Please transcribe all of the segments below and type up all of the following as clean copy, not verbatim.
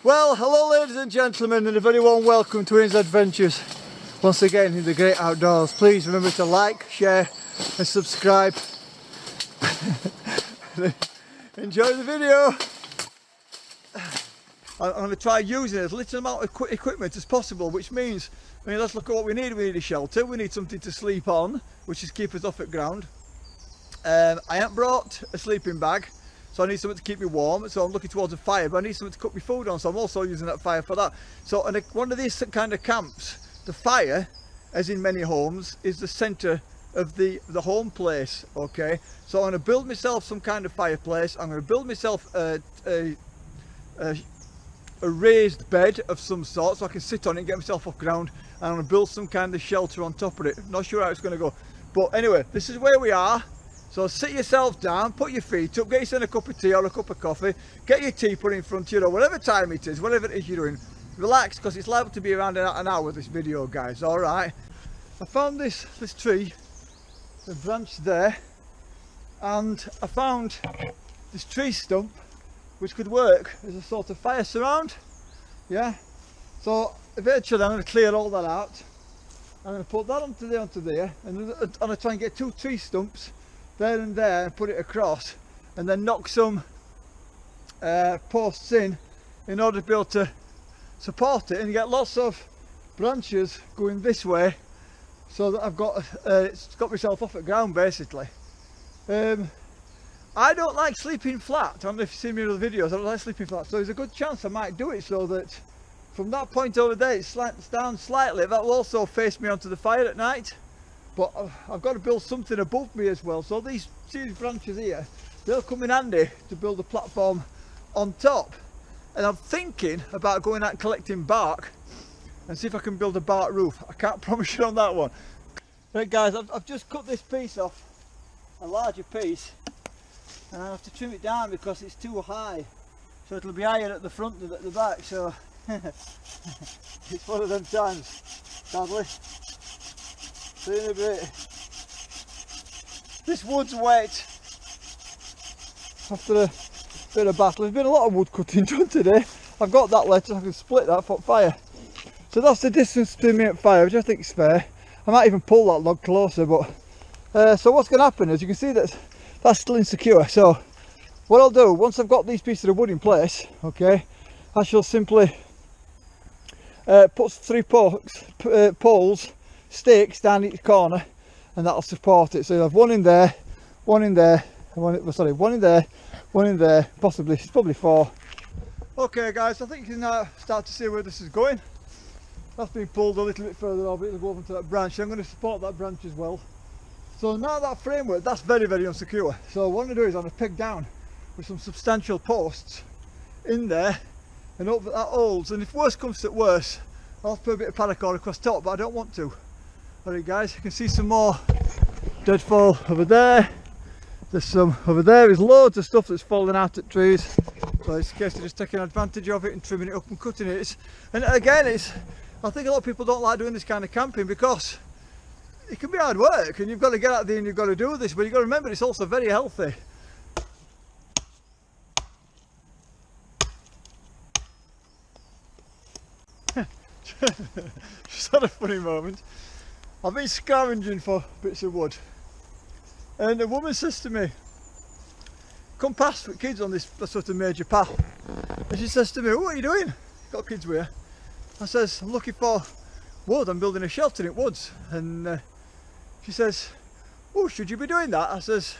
Well, hello ladies and gentlemen, and a very warm welcome to Ian's Adventures once again in the great outdoors. Please remember to like, share and subscribe. Enjoy the video. I'm going to try using as little amount of equipment as possible, which means, let's look at what we need. We need a shelter, we need something to sleep on, which is keep us off at ground. I haven't brought a sleeping bag, so I need something to keep me warm, so I'm looking towards a fire, but I need something to cook my food on, so I'm also using that fire for that. So in one of these kind of camps, the fire, as in many homes, is the centre of the home place, okay? So I'm going to build myself some kind of fireplace. I'm going to build myself a raised bed of some sort so I can sit on it and get myself off ground, and I'm going to build some kind of shelter on top of it. Not sure how it's going to go, but anyway, this is where we are. So sit yourself down, put your feet up, get yourself a cup of tea or a cup of coffee, get your tea put in front of you, or whatever time it is, whatever it is you're doing. Relax, because it's liable to be around an hour, this video, guys. All right. I found this tree, the branch there, and I found this tree stump which could work as a sort of fire surround. Yeah. So eventually I'm going to clear all that out. I'm going to put that onto there, and I'm going to try and get two tree stumps there and there and put it across, and then knock some posts in order to be able to support it and get lots of branches going this way, so that I've got myself off at ground basically. I don't like sleeping flat. I don't know if you've seen me in other videos. I don't like sleeping flat, so there's a good chance I might do it so that from that point over there it slants down slightly. That will also face me onto the fire at night. But I've got to build something above me as well, so these branches here, they'll come in handy to build a platform on top. And I'm thinking about going out and collecting bark and see if I can build a bark roof. I can't promise you on that one. Right guys, I've just cut this piece off, a larger piece, and I have to trim it down because it's too high, so it'll be higher at the front than at the back. So it's one of them times, sadly. See you in a bit. This wood's wet after a bit of battle. There's been a lot of wood cutting done today. I've got that left, so I can split that for fire. So that's the distance to me at fire, which I think is fair. I might even pull that log closer, but so what's going to happen is, you can see that that's still insecure. So what I'll do, once I've got these pieces of wood in place, okay, I shall simply put 3 poles, stakes down each corner, and that'll support it. So you'll have one in there, one in there, one in there, one in there, possibly, it's probably 4. Okay guys, I think you can now start to see where this is going. That's been pulled a little bit further over, it'll go over to that branch. I'm going to support that branch as well. So now that framework, that's very, very unsecure. So what I'm going to do is I'm going to peg down with some substantial posts in there, and hope that holds. And if worse comes to worse, I'll put a bit of paracord across top, but I don't want to. Alright guys, you can see some more deadfall over there. There's some over there. There's loads of stuff that's falling out at trees. So it's a case of just taking advantage of it and trimming it up and cutting it. And again, I think a lot of people don't like doing this kind of camping because it can be hard work, and you've got to get out there and you've got to do this, but you've got to remember it's also very healthy. Just had a funny moment. I've been scavenging for bits of wood, and a woman says to me, come past with kids on this sort of major path, and she says to me, what are you doing? Got kids with her. I says, I'm looking for wood, I'm building a shelter in woods. And she says, oh, should you be doing that? I says,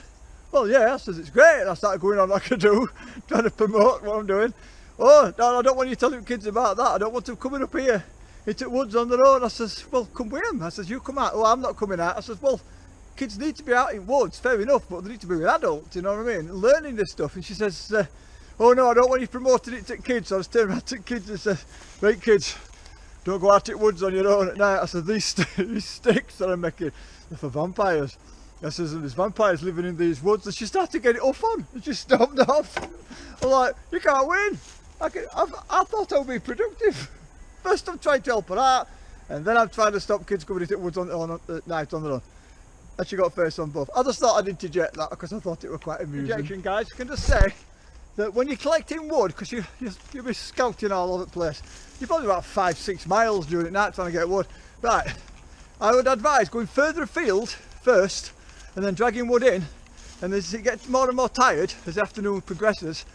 well yeah. I says, it's great. And I started going on like I do, trying to promote what I'm doing. Oh no, I don't want you telling kids about that. I don't want them coming up here into woods on their own. I says, well, come with them. I says, you come out. Oh, I'm not coming out. I says, well, kids need to be out in woods, fair enough, but they need to be with adults, you know what I mean, learning this stuff. And she says, oh no, I don't want you promoting it to kids. So I was turning around to kids and said, right kids, don't go out in woods on your own at night. I said, these sticks that I'm making, they're for vampires. I says, there's vampires living in these woods. And she started to get it off on, and she stopped off. I'm like, you can't win. I thought I would be productive. First I'm trying to help her out, and then I'm trying to stop kids coming into woods at night on their own. And she got face on both. I just thought I'd interject that because I thought it was quite amusing. Interjection, guys, I can just say that when you're collecting wood, because you'll be scouting all over the place, you're probably about 5-6 miles during the night trying to get wood. Right, I would advise going further afield first and then dragging wood in, and as it gets more and more tired as the afternoon progresses,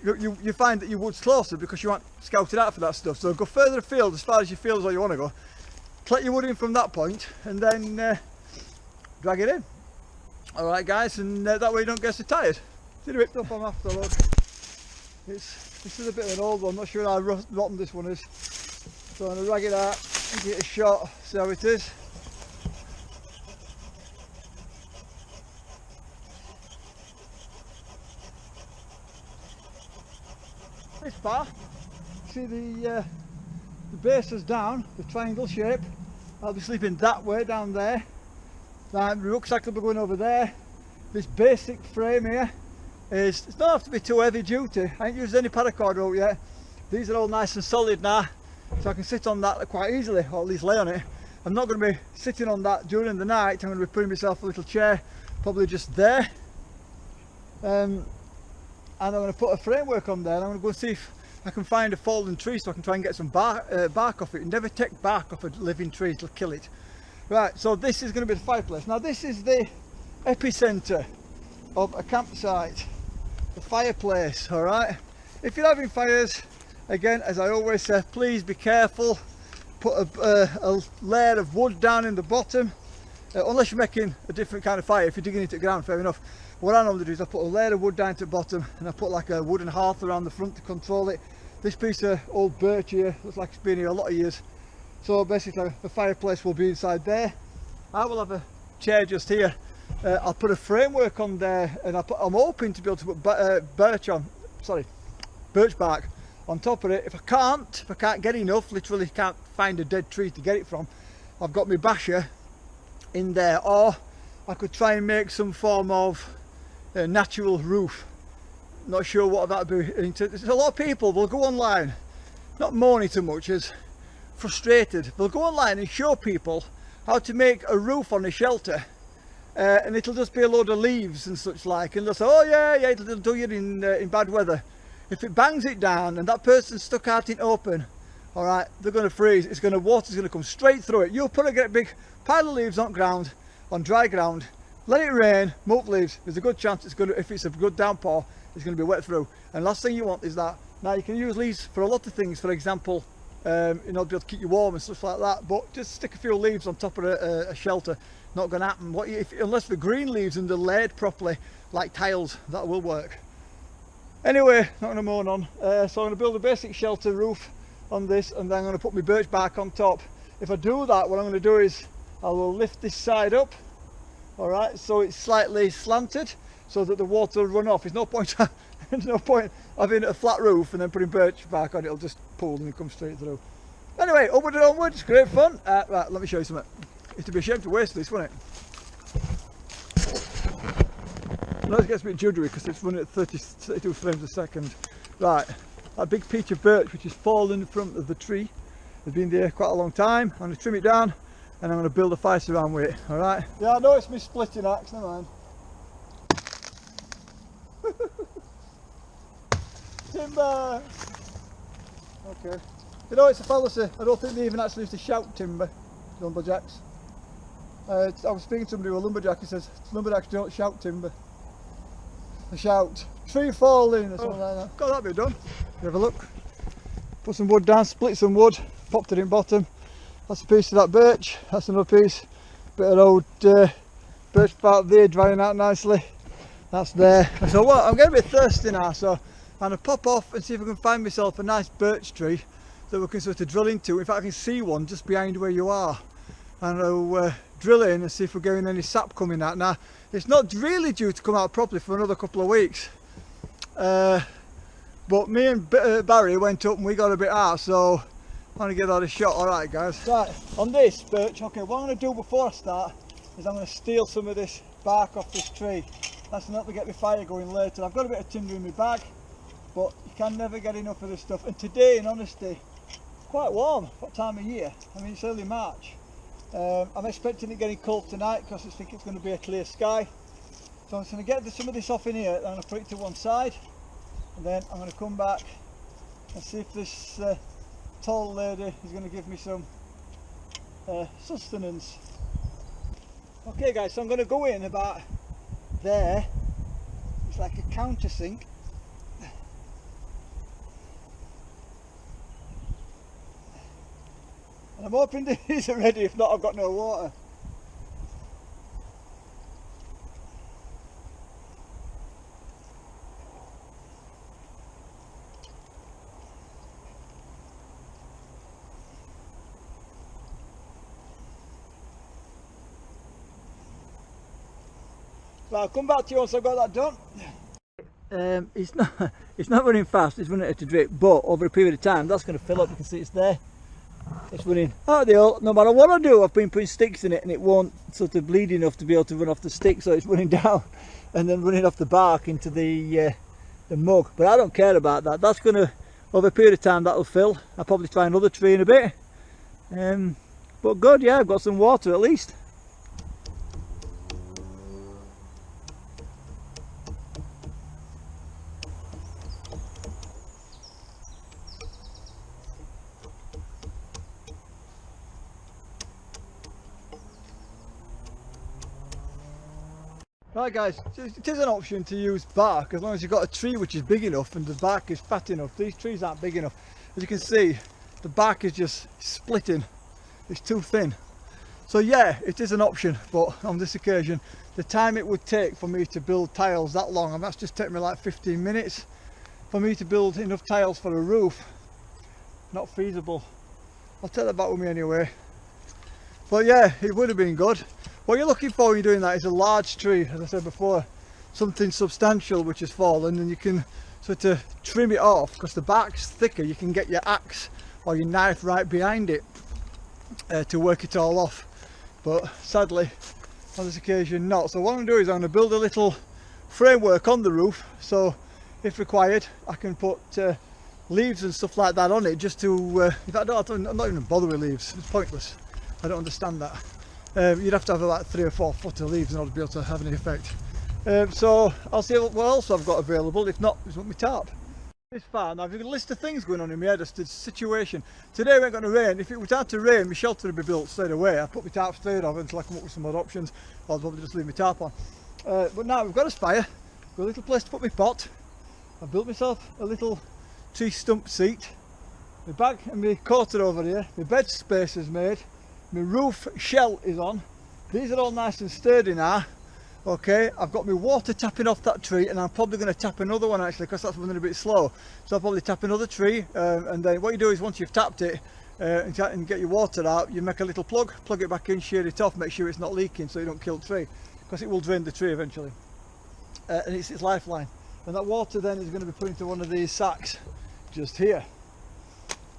you find that your wood's closer because you aren't scouted out for that stuff. So go further afield as far as you feel as though you want to go, collect your wood in from that point, and then drag it in. Alright guys, and that way you don't get so tired. See the ripped up on after, look. This is a bit of an old one, I'm not sure how rotten this one is. So I'm going to rag it out and get a shot, see how it is. This far, see the base is down, the triangle shape. I'll be sleeping that way down there. The rucksack will be going over there. This basic frame here it don't have to be too heavy duty. I ain't used any paracord rope yet. These are all nice and solid now, so I can sit on that quite easily, or at least lay on it. I'm not going to be sitting on that during the night. I'm going to be putting myself a little chair, probably just there. And I'm going to put a framework on there, and I'm going to go see if I can find a fallen tree so I can try and get some bark off it. Never take bark off a living tree, it'll kill it. Right, so this is going to be the fireplace. Now this is the epicenter of a campsite, the fireplace, alright? If you're having fires, again, as I always say, please be careful. Put a layer of wood down in the bottom, unless you're making a different kind of fire. If you're digging into the ground, fair enough. What I normally do is I put a layer of wood down to the bottom, and I put like a wooden hearth around the front to control it. This piece of old birch here looks like it's been here a lot of years. So basically the fireplace will be inside there. I will have a chair just here. I'll put a framework on there, and I'm hoping to be able to put birch bark on top of it. If I can't get enough, literally can't find a dead tree to get it from, I've got my basher in there, or I could try and make some form of natural roof. Not sure what that would be. There's a lot of people will go online, not moaning too much as frustrated. They'll go online and show people how to make a roof on a shelter, and it'll just be a load of leaves and such like, and they'll say, oh yeah, it'll do you in bad weather. If it bangs it down and that person's stuck out in open, all right, they're going to freeze. Water's going to come straight through it. You'll put a big pile of leaves on dry ground, let it rain, move leaves. There's a good chance if it's a good downpour, it's going to be wet through. And last thing you want is that. Now you can use leaves for a lot of things. For example, to be able to keep you warm and stuff like that. But just stick a few leaves on top of a shelter. Not going to happen. Unless the green leaves and they're laid properly, like tiles, that will work. Anyway, not going to moan on. So I'm going to build a basic shelter roof on this, and then I'm going to put my birch bark on top. If I do that, what I'm going to do is I will lift this side up, all right, so it's slightly slanted, so that the water will run off. There's no point having a flat roof and then putting birch bark on it. It'll just pool and come straight through. Anyway, upward and onward, it's great fun. Right, let me show you something. It'd be a shame to waste this, wouldn't it? I know it gets a bit juddery because it's running at 32 frames a second. Right, that big peach of birch which is fallen in front of the tree has been there quite a long time. I'm going to trim it down and I'm going to build a fire surround with it, alright? Yeah, I know it's my splitting axe, never mind. Timber! Okay. You know, it's a fallacy. I don't think they even actually used to shout timber, lumberjacks. I was speaking to somebody who was a lumberjack, he says, lumberjacks don't shout timber. They shout, tree falling or something like that. Got that bit done. Have a look. Put some wood down, split some wood, popped it in bottom. That's a piece of that birch, that's another piece. Bit of old birch bark there drying out nicely. That's there. So what, I'm getting a bit thirsty now, so I'm going to pop off and see if I can find myself a nice birch tree that we can sort of drill into. In fact, I can see one just behind where you are. And I'll drill in and see if we're getting any sap coming out. Now, it's not really due to come out properly for another couple of weeks. But me and Barry went up and we got a bit out, so I'm going to get that a shot. Alright guys. Right, on this birch, okay, what I'm going to do before I start is I'm going to steal some of this bark off this tree. That's enough to get the fire going later. I've got a bit of timber in my bag, but you can never get enough of this stuff. And today, in honesty, it's quite warm. What time of year? I mean, it's early March. I'm expecting it getting cold tonight because I think it's going to be a clear sky. So I'm just going to get some of this off in here and I'm going to put it to one side. and then I'm going to come back and see if this tall lady is going to give me some sustenance. Okay guys, so I'm going to go in about there. It's like a countersink. And I'm hoping these are ready, if not I've got no water. Well, I'll come back to you once I've got that done. It's not running fast, it's running at a drip, but over a period of time that's going to fill up. You can see it's there. It's running out of the hole. No matter what I do, I've been putting sticks in it and it won't sort of bleed enough to be able to run off the stick, so it's running down and then running off the bark into the mug. But I don't care about that. That's going to, over a period of time, that'll fill. I'll probably try another tree in a bit. But good, yeah, I've got some water at least. Right guys, it is an option to use bark as long as you've got a tree which is big enough and the bark is fat enough. These trees aren't big enough. As you can see, the bark is just splitting. It's too thin. So yeah, it is an option, but on this occasion, the time it would take for me to build tiles that long, and that's just taken me like 15 minutes for me to build enough tiles for a roof. Not feasible. I'll take that back with me anyway. But yeah, it would have been good. What you're looking for when you're doing that is a large tree, as I said before, something substantial which has fallen, and you can sort of trim it off because the bark's thicker. You can get your axe or your knife right behind it to work it all off, but sadly on this occasion not. So what I'm going to do is I'm going to build a little framework on the roof, so if required I can put leaves and stuff like that on it, just to in fact I'm not even bother with leaves, it's pointless. I don't understand that. You'd have to have about 3 or 4 foot of leaves in order to be able to have any effect. So I'll see what else I've got available. If not, just want my tarp. This far now, I've got a list of things going on in my head as to the situation. Today we ain't going to rain. If it was out to rain, my shelter would be built straight away. I put my tarp straight off until I come up with some other options. I'll probably just leave my tarp on. But now we've got a spire, got a little place to put my pot. I built myself a little tree stump seat. My bag and my quarter over here. My bed space is made. My roof shell is on. These are all nice and sturdy now. Okay, I've got my water tapping off that tree, and I'm probably going to tap another one actually because that's running a bit slow. So I'll probably tap another tree, and then what you do is once you've tapped it and get your water out, you make a little plug it back in, shear it off, make sure it's not leaking so you don't kill the tree, because it will drain the tree eventually. And it's its lifeline. And that water then is going to be put into one of these sacks just here.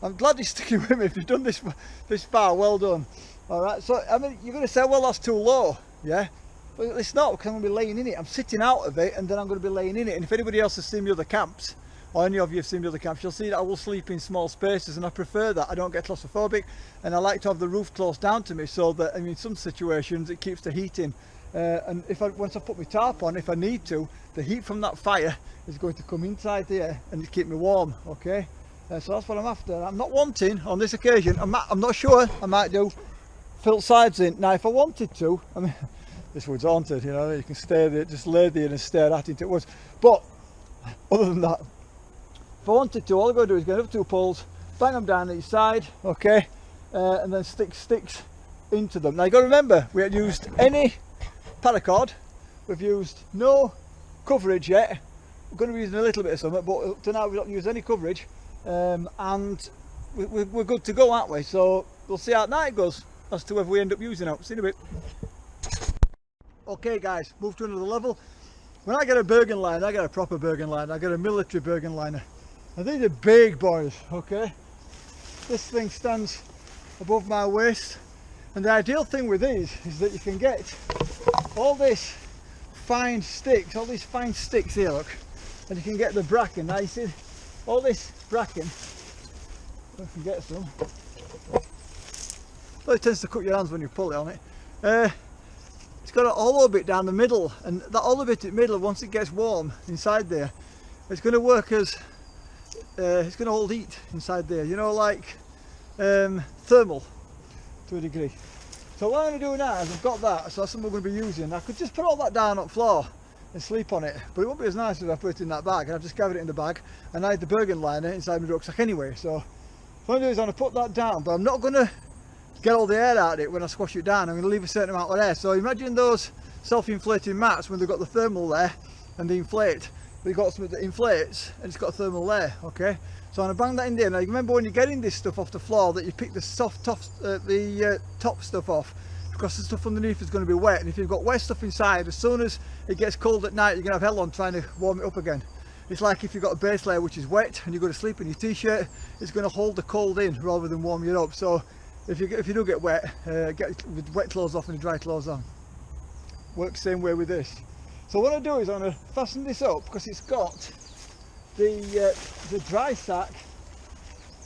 I'm glad you're sticking with me. If you've done this far, well done. Alright, so I mean, you're going to say, well, that's too low, yeah? But it's not, because I'm going to be laying in it. I'm sitting out of it and then I'm going to be laying in it. And if anybody else has seen the other camps, or any of you have seen the other camps, you'll see that I will sleep in small spaces, and I prefer that. I don't get claustrophobic, and I like to have the roof close down to me, so that, I mean, in some situations it keeps the heat in. And once I put my tarp on, if I need to, the heat from that fire is going to come inside here and keep me warm, okay? So that's what I'm after. I'm not wanting, on this occasion, I'm not sure, I might do fill sides in. Now if I wanted to, I mean, this wood's haunted, you know, you can stay there, just lay there and stare at it woods. But other than that, if I wanted to, all I've got to do is get up 2 poles, bang them down each side, okay, and then stick sticks into them. Now you've got to remember, we haven't used any paracord, we've used no coverage yet. We're going to be using a little bit of something, but up to now we've not used any coverage, and we're good to go, aren't we? So we'll see how night goes as to whether we end up using it. See you in a bit. Okay guys, move to another level. When I get a Bergen liner, I get a proper Bergen liner. I get a military Bergen liner. And these are big boys, okay? This thing stands above my waist. And the ideal thing with these is that you can get all this fine sticks, all these fine sticks here, look. And you can get the bracken. Now you see all this bracken, if you can get some. Well, it tends to cut your hands when you pull it on it. It's got a hollow bit down the middle, and that hollow bit in the middle, once it gets warm inside there, it's going to work as it's going to hold heat inside there, you know, like thermal to a degree. So what I'm going to do now is I've got that, so that's something we're going to be using. I could just put all that down on the floor and sleep on it, but it won't be as nice as if I put it in that bag. And I've just carried it in the bag, and I had the Bergen liner inside my rucksack anyway. So what I'm going to do is I'm going to put that down, but I'm not going to get all the air out of it when I squash it down. I'm going to leave a certain amount of air. So imagine those self-inflating mats when they've got the thermal there and they inflate. They've got something that inflates and it's got a thermal layer, okay? So I'm going to bang that in there. Now you remember when you're getting this stuff off the floor that you pick the soft top, top stuff off, because the stuff underneath is going to be wet, and if you've got wet stuff inside, as soon as it gets cold at night you're going to have hell on trying to warm it up again. It's like if you've got a base layer which is wet and you go to sleep in your t-shirt, it's going to hold the cold in rather than warm you up. So if you do get wet, get with wet clothes off and dry clothes on. Works the same way with this. So what I do is I'm going to fasten this up because it's got the dry sack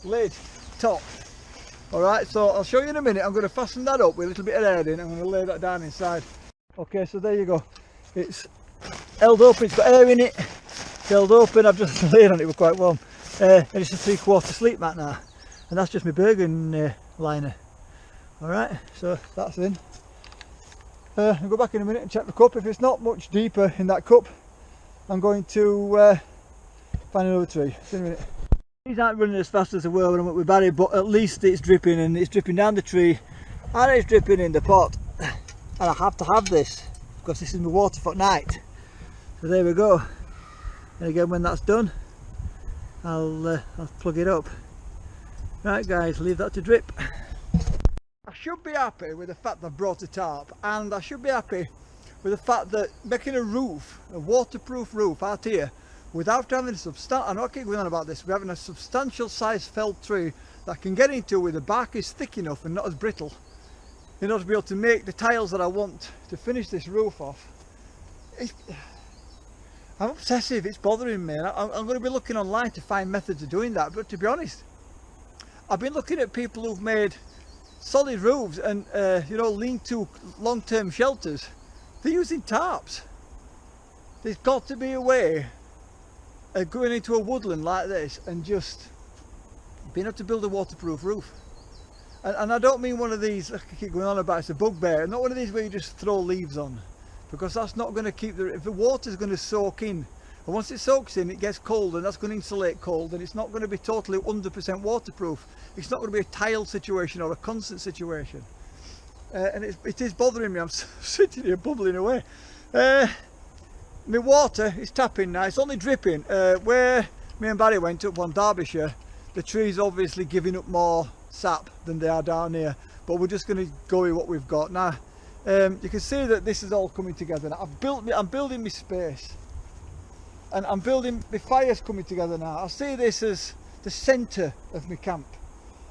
lid top. Alright, so I'll show you in a minute. I'm going to fasten that up with a little bit of air in. I'm going to lay that down inside. Okay, so there you go. It's held open, it's got air in it. It's held open, I've just laid on it, we're quite warm. And it's a 3/4 sleep mat now. And that's just my Bergen liner. Alright, so that's in. I'll go back in a minute and check the cup. If it's not much deeper in that cup, I'm going to find another tree. See in a minute. These aren't running as fast as they were when I went with Barry, but at least it's dripping, and it's dripping down the tree and it's dripping in the pot. And I have to have this because this is my water for night. So there we go. And again, when that's done, I'll plug it up. Right guys, leave that to drip. I should be happy with the fact that I've brought a tarp, and I should be happy with the fact that making a roof, a waterproof roof out here, without having a substantial, I know I keep going on about this, we're having a substantial sized felled tree that I can get into where the bark is thick enough and not as brittle, in order to be able to make the tiles that I want to finish this roof off. I'm obsessive, it's bothering me, and I'm going to be looking online to find methods of doing that. But to be honest, I've been looking at people who've made solid roofs and you know, lean-to long-term shelters. They're using tarps. There's got to be a way of going into a woodland like this and just being able to build a waterproof roof. And I don't mean one of these, like I keep going on about, it's a bugbear, not one of these where you just throw leaves on, because that's not going to keep if the water's going to soak in, and once it soaks in it gets cold, and that's going to insulate cold, and it's not going to be totally 100% waterproof. It's not going to be a tile situation or a constant situation. And it is bothering me. I'm sitting here bubbling away. My water is tapping now, it's only dripping. Where me and Barry went up on Derbyshire, the tree's obviously giving up more sap than they are down here, but we're just going to go with what we've got now. You can see that this is all coming together now. I'm building my space, and I'm building my fire's coming together now. I see this as the centre of my camp,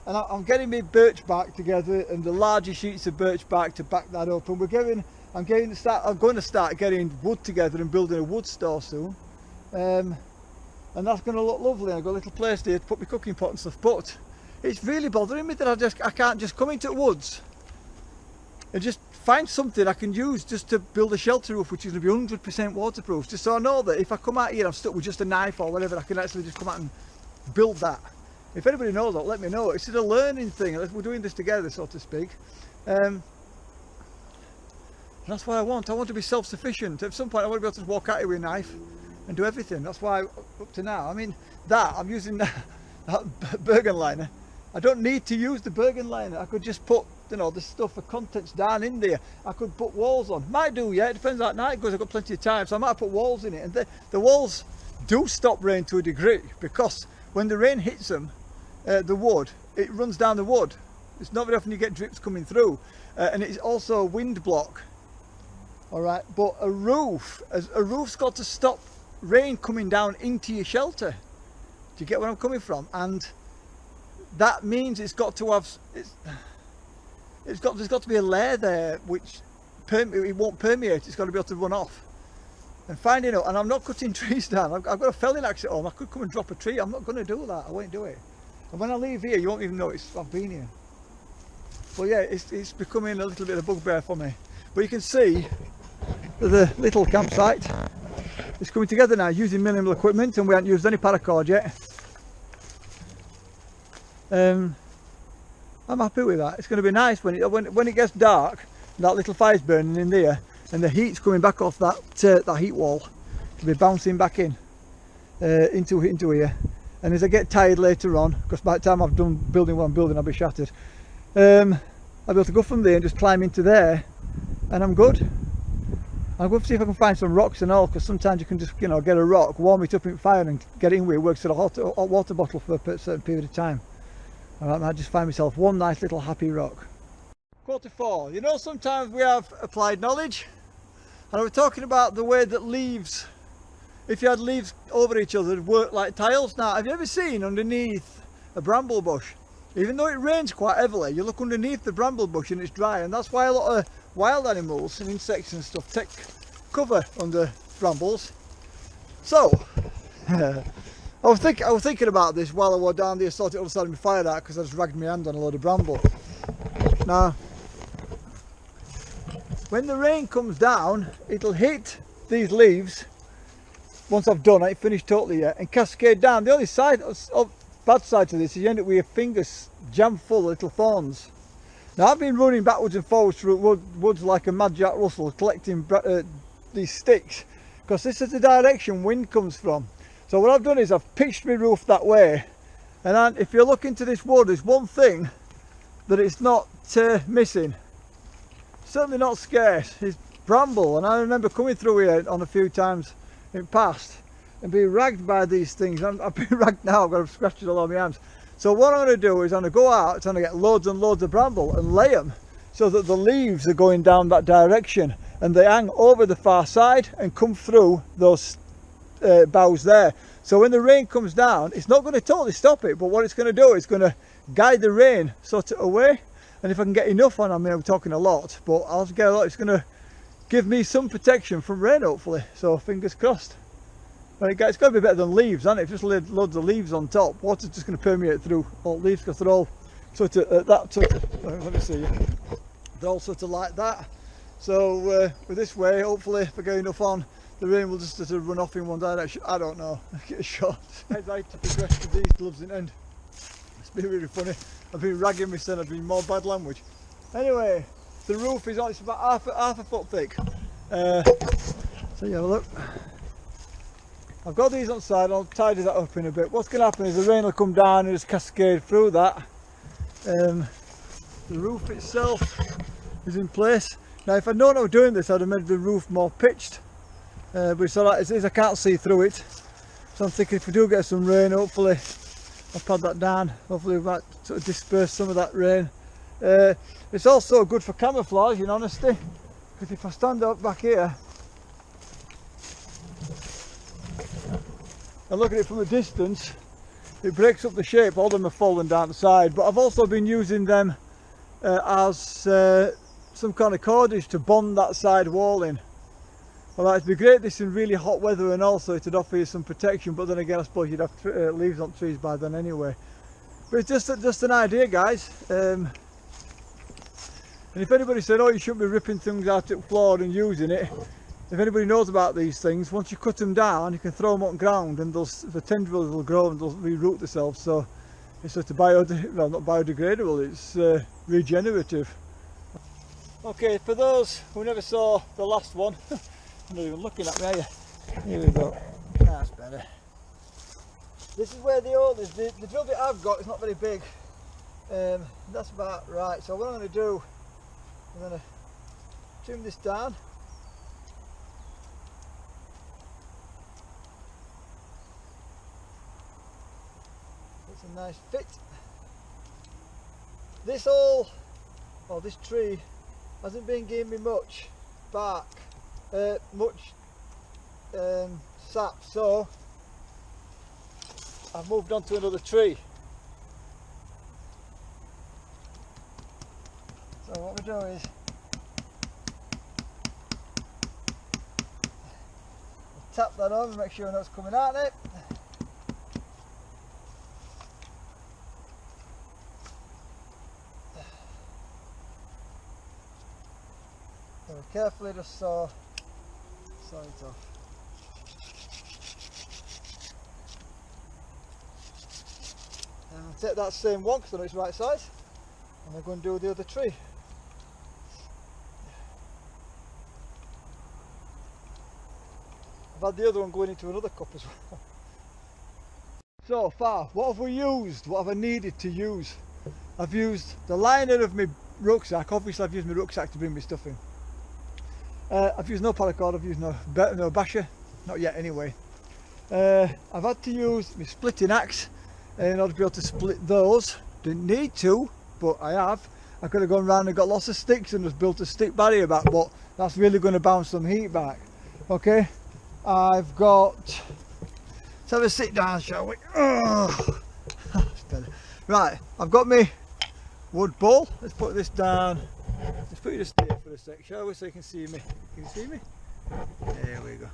and I'm getting my birch bark together and the larger sheets of birch bark to back that up, and I'm going to start getting wood together and building a wood store soon, and that's going to look lovely. I've got a little place there to put my cooking pot and stuff, but it's really bothering me that I can't just come into the woods and just find something I can use just to build a shelter roof which is going to be 100% waterproof, just so I know that if I come out here I'm stuck with just a knife or whatever, I can actually just come out and build that. If anybody knows that, let me know. It's a learning thing, we're doing this together, so to speak. And that's what I want to be self-sufficient. At some point I want to be able to just walk out here with a knife and do everything. That's why up to now, I mean, I'm using that Bergen liner. I don't need to use the Bergen liner. I could just put, you know, the stuff for contents down in there. I could put walls on. Might do, yeah, it depends how night goes. I've got plenty of time, so I might put walls in it. And the walls do stop rain to a degree, because when the rain hits them, the wood, it runs down the wood. It's not very often you get drips coming through, and it's also a wind block. All right, but a roof's got to stop rain coming down into your shelter. Do you get where I'm coming from? And that means it's got to have there's got to be a layer there which it won't permeate. It's got to be able to run off. And finding out, and I'm not cutting trees down. I've got a felling axe at home. I could come and drop a tree. I'm not going to do that. I won't do it. And when I leave here, you won't even know I've been here. But yeah, it's becoming a little bit of a bugbear for me. But you can see the little campsite it's coming together now using minimal equipment, and we haven't used any paracord yet. I'm happy with that. It's going to be nice when it gets dark, that little fire's burning in there, and the heat's coming back off that heat wall to be bouncing back in into here. And as I get tired later on, because by the time I've done building what I'm building, I'll be shattered. I'll be able to go from there and just climb into there, and I'm good. I'll go see if I can find some rocks and all, because sometimes you can just, you know, get a rock, warm it up in fire and get it in where it works at a hot water bottle for a certain period of time. I might just find myself one nice little happy rock. Quarter 4. You know, sometimes we have applied knowledge, and we're talking about the way that leaves, if you had leaves over each other, it'd work like tiles. Now, have you ever seen underneath a bramble bush, even though it rains quite heavily, you look underneath the bramble bush and it's dry, and that's why a lot of wild animals and insects and stuff take cover under brambles. So I was thinking about this while I was down there sorting the other side of my fire out, because I just ragged my hand on a load of bramble. Now, when the rain comes down, it'll hit these leaves once I've done it, finished totally yet, and cascade down. The only bad side to this is you end up with your fingers jam full of little thorns. Now, I've been running backwards and forwards through woods like a mad Jack Russell, collecting these sticks, because this is the direction wind comes from. So what I've done is I've pitched my roof that way, and if you look into this wood, there's one thing that it's not missing, certainly not scarce, it's bramble. And I remember coming through here on a few times in past and being ragged by these things. I've been ragged now, I've got scratches all over my hands. So what I'm going to do is I'm going to go out trying to get loads and loads of bramble and lay them so that the leaves are going down that direction and they hang over the far side and come through those boughs there. So when the rain comes down, it's not going to totally stop it, but what it's going to do is going to guide the rain sort of away. And if I can get enough on, I mean, I'm talking a lot, but I'll get a lot. It's going to give me some protection from rain, hopefully. So fingers crossed. But it's got to be better than leaves, hasn't it? If just laid loads of leaves on top, water's just going to permeate through all leaves, because they're all sort of let me see, they're all sort of like that. So with this way, hopefully, if I get enough on, the rain will just sort of run off in one direction. I don't know. Get a shot. As I to progress with these gloves in end. It's been really funny. I've been ragging my son. I've been more bad language. Anyway, the roof is on. It's about half a foot thick. So you have a look. I've got these on the side. I'll tidy that up in a bit. What's going to happen is the rain will come down and just cascade through that. The roof itself is in place. Now, if I'd known I was doing this, I'd have made the roof more pitched. But it's alright as it is, I can't see through it. So I'm thinking if we do get some rain, hopefully I'll pad that down. Hopefully we might sort of disperse some of that rain. It's also good for camouflage, in honesty, because if I stand up back here and look at it from a distance, it breaks up the shape. All of them are falling down the side, but I've also been using them as some kind of cordage to bond that side wall in. Well, it'd be great this in really hot weather, and also it'd offer you some protection, but then again I suppose you'd have leaves on trees by then anyway. But it's just an idea, guys. And if anybody said, oh, you shouldn't be ripping things out at the floor and using it, if anybody knows about these things, once you cut them down you can throw them on the ground and the tendrils will grow and they'll re-root themselves. So it's sort of well, not biodegradable, it's regenerative. Okay, for those who never saw the last one, you're not even looking at me, are you? Here we go. That's better. This is where the hole is. The drill bit I've got is not very big. That's about right. So what I'm going to do, I'm going to trim this down. It's a nice fit. This hole, or this tree, hasn't been giving me much bark. Much sap, so I've moved on to another tree. So what we do is tap that on and make sure that's coming out of it. So carefully just saw it off. I'll take that same one because I know it's right size, and I'm going to do the other tree. I've had the other one going into another cup as well. So far, what have we used? What have I needed to use? I've used the liner of my rucksack. Obviously I've used my rucksack to bring my stuff in. I've used no paracord, I've used no basher, not yet anyway. I've had to use my splitting axe in order to be able to split those. Didn't need to, but I have. I could have gone round and got lots of sticks and just built a stick barrier back, but that's really going to bounce some heat back. Okay, I've got, let's have a sit down, shall we? Oh, that's better. Right, I've got my wood bowl. Let's put this down. Let's put you to stay for a sec, shall we, so you can see me. Can you see me? There we go.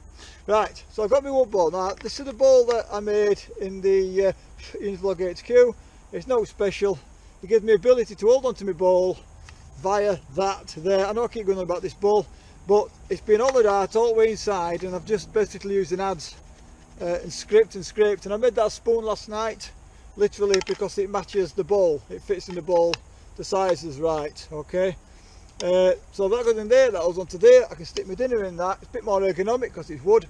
Right, so I've got my wood bowl. Now, this is the bowl that I made in the Vlog HQ. It's no special. It gives me ability to hold onto my bowl via that there. I know I keep going on about this bowl, but it's been hollowed out all the way inside, and I've just basically used an adze and scraped, and I made that spoon last night, literally because it matches the bowl. It fits in the bowl, the size is right. Okay. So that goes in there, that goes onto there. I can stick my dinner in that. It's a bit more ergonomic because it's wood.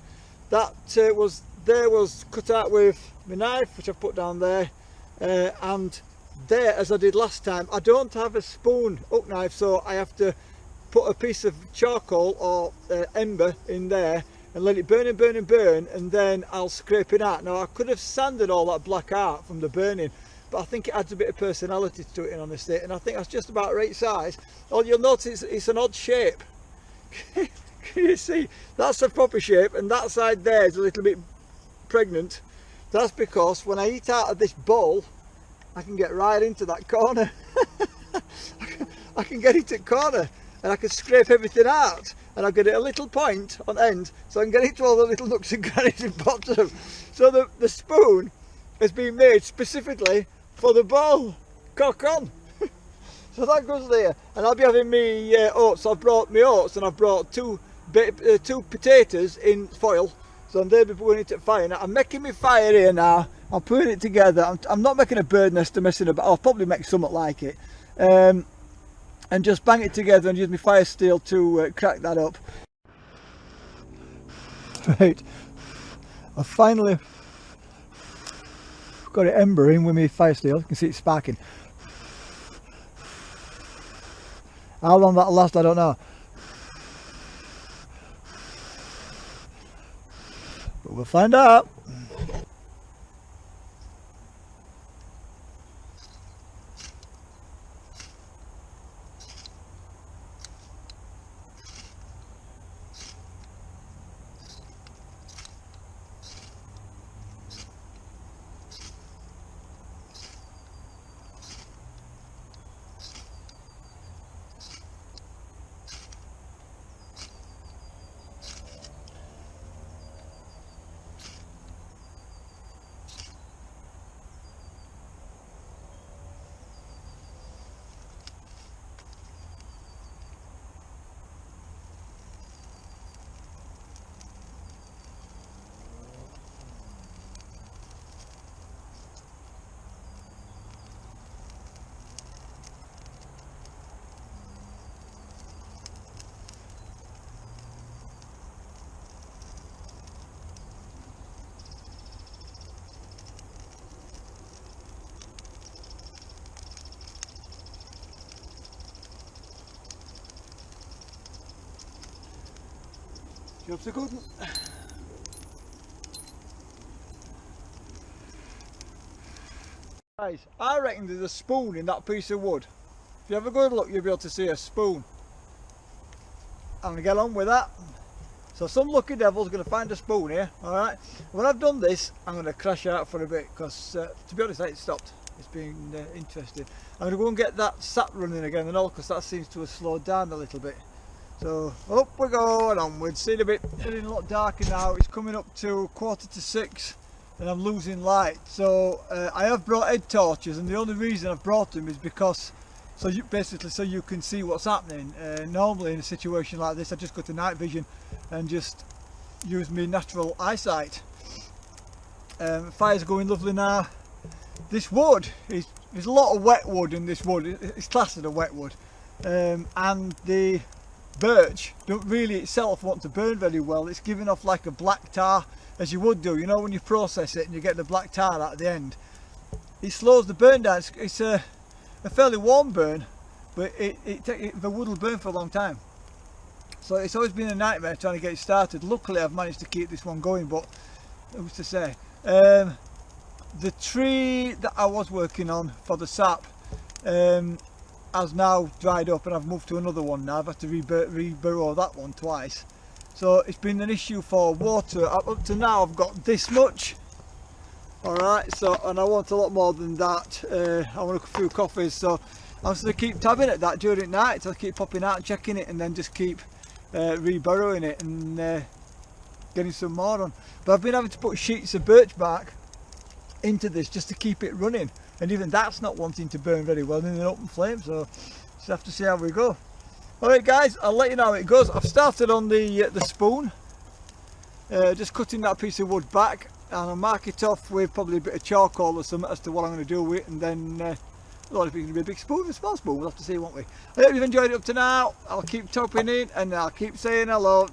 That was cut out with my knife, which I've put down there, and there, as I did last time, I don't have a spoon hook knife, so I have to put a piece of charcoal or ember in there and let it burn and burn and burn, and then I'll scrape it out. Now, I could have sanded all that black out from the burning, but I think it adds a bit of personality to it, in honesty, and I think that's just about right size. Oh, you'll notice it's an odd shape. Can you see? That's a proper shape, and that side there is a little bit pregnant. That's because when I eat out of this bowl, I can get right into that corner. I can get into the corner, and I can scrape everything out, and I've got it a little point on end, so I can get into all the little nooks and crannies in bottom. So the spoon has been made specifically for the bowl. Cock on. So that goes there, and I'll be having me oats. I've brought me oats, and I've brought two potatoes in foil, so they'll be putting it at fire. Now, I'm making my fire here now. I'm putting it together. I'm not making a bird nest or messing about. I'll probably make something like it, and just bang it together and use my fire steel to crack that up. Right, I've finally got it embering with my fire steel. You can see it sparking. How long that'll last, I don't know, but we'll find out. Job's a good one. Guys, I reckon there's a spoon in that piece of wood. If you have a good look, you'll be able to see a spoon. I'm going to get on with that. So some lucky devil's going to find a spoon here, alright? When I've done this, I'm going to crash out for a bit, because to be honest, it stopped. It's been interesting. I'm going to go and get that sap running again and all, because that seems to have slowed down a little bit. So up we go and onwards. See a bit, getting a lot darker now. It's coming up to 5:45 and I'm losing light. So I have brought head torches, and the only reason I've brought them is because so you can see what's happening. Normally in a situation like this, I just go to night vision and just use my natural eyesight. Fire's going lovely now. this wood is, there's a lot of wet wood in this wood. It's classed as a wet wood, and the birch don't really itself want to burn very well. It's giving off like a black tar, as you would do, you know, when you process it and you get the black tar out at the end. It slows the burn down. It's a fairly warm burn, but the wood will burn for a long time. So it's always been a nightmare trying to get it started. Luckily I've managed to keep this one going, but who's to say. The tree that I was working on for the sap has now dried up, and I've moved to another one now. I've had to reburrow that one twice. So it's been an issue for water. Up to now I've got this much. Alright, so, and I want a lot more than that. I want a few coffees, so I'm just going to keep tabbing at that during night. I'll keep popping out and checking it, and then just keep reburrowing it and getting some more on. But I've been having to put sheets of birch bark into this just to keep it running, and even that's not wanting to burn very well in an open flame, so just have to see how we go. Alright guys, I'll let you know how it goes. I've started on the spoon, just cutting that piece of wood back, and I'll mark it off with probably a bit of charcoal or something as to what I'm going to do with it, and then I don't know if it's going to be a big spoon or a small spoon, we'll have to see, won't we? I hope you've enjoyed it up to now. I'll keep topping in and I'll keep saying hello.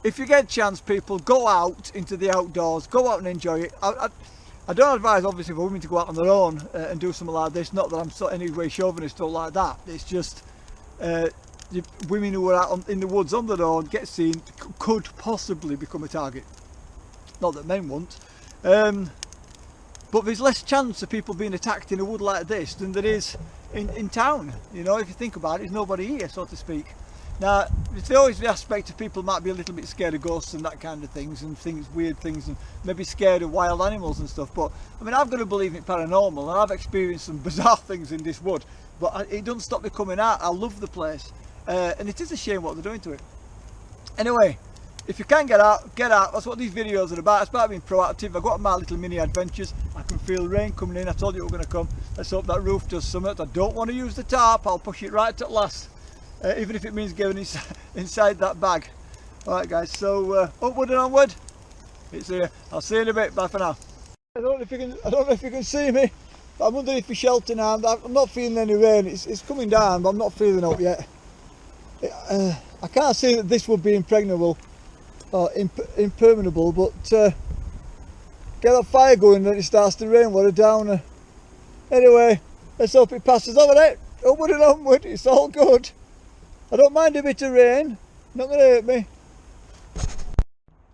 If you get a chance, people, go out into the outdoors, go out and enjoy it. I don't advise obviously for women to go out on their own and do something like this, not that I'm so any way chauvinist or like that. It's just women who are out in the woods on their own, get seen, could possibly become a target. Not that men won't. But there's less chance of people being attacked in a wood like this than there is in town. You know, if you think about it, there's nobody here, so to speak. Now, there's always the aspect of people might be a little bit scared of ghosts and that kind of things, and weird things, and maybe scared of wild animals and stuff. But I mean, I've got to believe in paranormal, and I've experienced some bizarre things in this wood. But it doesn't stop me coming out. I love the place, and it is a shame what they're doing to it. Anyway, if you can get out, get out. That's what these videos are about. It's about being proactive. I've got my little mini adventures. I can feel rain coming in. I told you it was going to come. Let's hope that roof does something. I don't want to use the tarp. I'll push it right at last, even if it means going inside that bag. Alright guys, so upward and onward. It's here. I'll see you in a bit. Bye for now. I don't know if you can see me, but I'm underneath the shelter now. I'm not feeling any rain. It's coming down, but I'm not feeling up yet. I can't see that this would be impregnable or impermeable, but get that fire going when it starts to rain. What a downer. Anyway, let's hope it passes. Alright, upward and onward. It's all good. I don't mind a bit of rain. Not going to hurt me.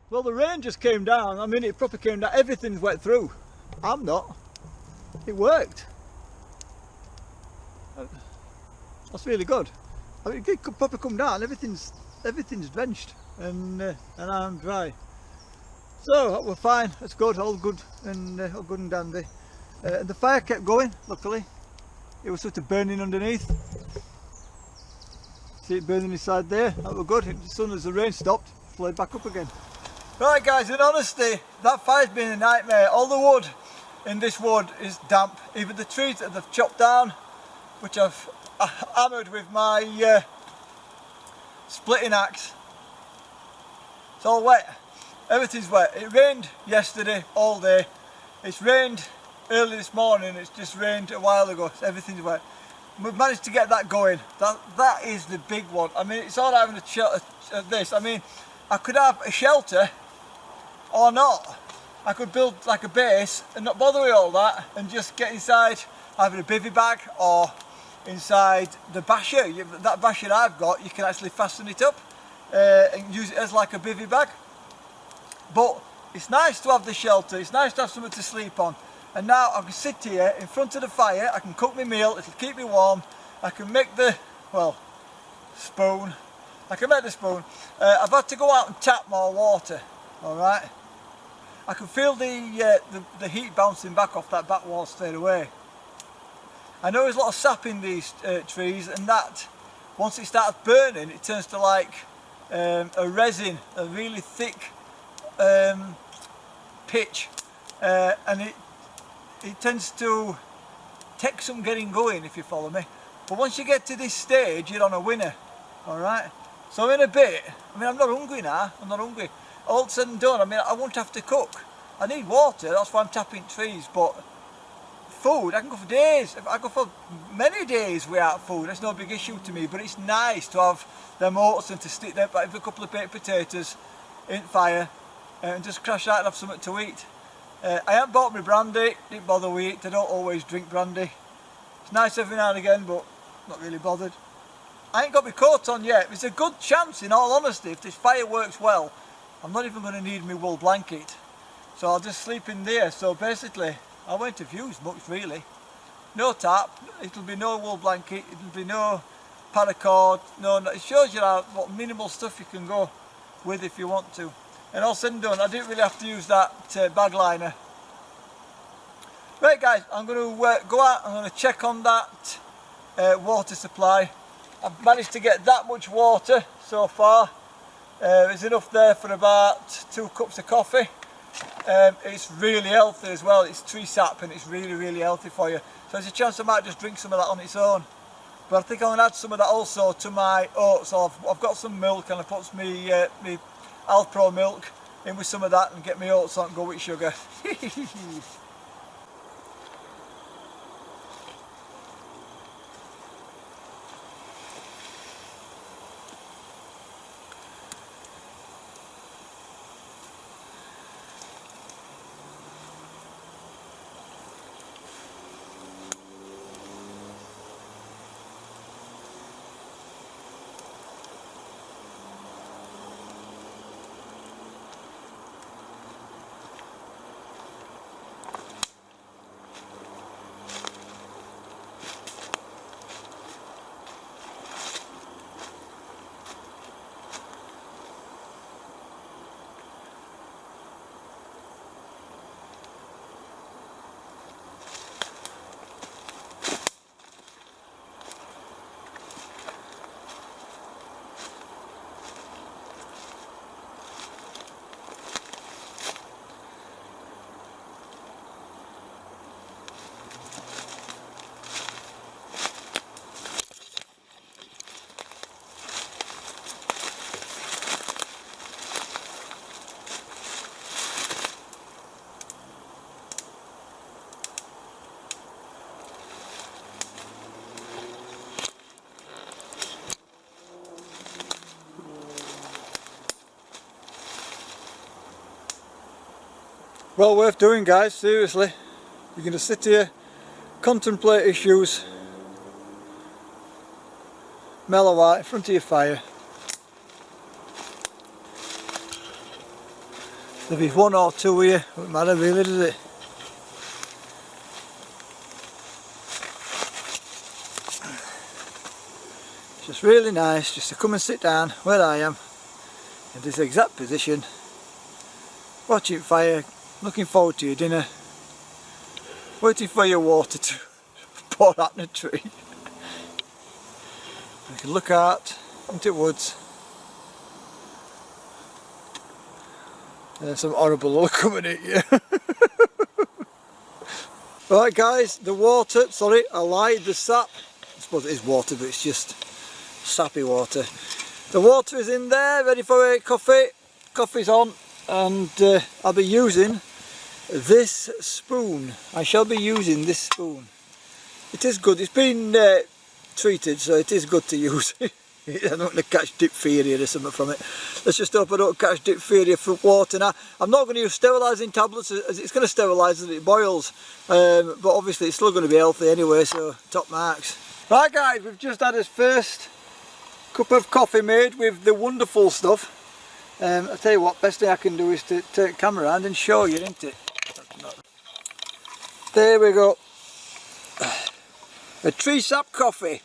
Well, the rain just came down. I mean, it proper came down. Everything's wet through. I'm not. It worked. That's really good. I mean, it could proper come down. Everything's drenched, and I'm dry. So we're fine. That's good. All good and dandy. The fire kept going. Luckily, it was sort of burning underneath. See it burning inside there. That was good. As soon as the rain stopped, it flared back up again. Right guys, in honesty, that fire's been a nightmare. All the wood in this wood is damp. Even the trees that they've chopped down, which I've hammered with my splitting axe, it's all wet. Everything's wet. It rained yesterday all day. It's rained early this morning. It's just rained a while ago. Everything's wet. We've managed to get that going. That is the big one. I mean, it's all right having a shelter this. I mean, I could have a shelter or not. I could build like a base and not bother with all that and just get inside either a bivvy bag or inside the basher. That basher I've got, you can actually fasten it up and use it as like a bivvy bag. But it's nice to have the shelter. It's nice to have something to sleep on. And now I can sit here in front of the fire, I can cook my meal, it'll keep me warm, I can make the, well, spoon. I can make the spoon. I've had to go out and tap more water, alright? I can feel the heat bouncing back off that back wall straight away. I know there's a lot of sap in these trees, and that, once it starts burning, it turns to like a resin, a really thick pitch, and it tends to take some getting going, if you follow me. But once you get to this stage, you're on a winner, alright? So in a bit, I mean, I'm not hungry now, I'm not hungry. All said and done, I mean, I won't have to cook. I need water, that's why I'm tapping trees, but food, I can go for days. I go for many days without food. That's no big issue to me. But it's nice to have them oats and to stick them with a couple of baked potatoes in fire and just crash out and have something to eat. I haven't bought me brandy. Didn't bother with it. I don't always drink brandy. It's nice every now and again, but not really bothered. I ain't got my coat on yet. There's a good chance, in all honesty, if this fire works well, I'm not even going to need my wool blanket. So I'll just sleep in there. So basically, I won't have used much really. No tarp, it'll be no wool blanket, it'll be no paracord, no, it shows you what minimal stuff you can go with if you want to. And all said and done, I didn't really have to use that bag liner. Right guys, I'm going to go out, I'm going to check on that water supply. I've managed to get that much water so far. There's enough there for about 2 cups of coffee. It's really healthy as well. It's tree sap and it's really healthy for you. So there's a chance I might just drink some of that on its own. But I think I'm going to add some of that also to my oats. So I've got some milk and I put me Alpro milk in with some of that and get my oats on and go with sugar. Well worth doing guys, seriously. You're going to sit here, contemplate issues, mellow out in front of your fire. There'll be 1 or 2 here, it won't matter really, does it? It's just really nice just to come and sit down where I am in this exact position, watching fire, looking forward to your dinner, waiting for your water to pour out in a tree. You can look out into the woods. And there's some horrible luck coming at you. Right guys, the water, sorry, I lied, the sap. I suppose it is water, but it's just sappy water. The water is in there, ready for a coffee. Coffee's on, and I'll be using this spoon. I shall be using this spoon. It is good, it's been treated, so it is good to use. I'm not going to catch diphtheria or something from it. Let's just hope I don't catch diphtheria from water. Now, I'm not going to use sterilising tablets, as it's going to sterilise as it boils, but obviously it's still going to be healthy anyway, so top marks. Right guys, we've just had his first cup of coffee made with the wonderful stuff. I'll tell you what, best thing I can do is to turn the camera around and show you, isn't it? There we go. A tree sap coffee.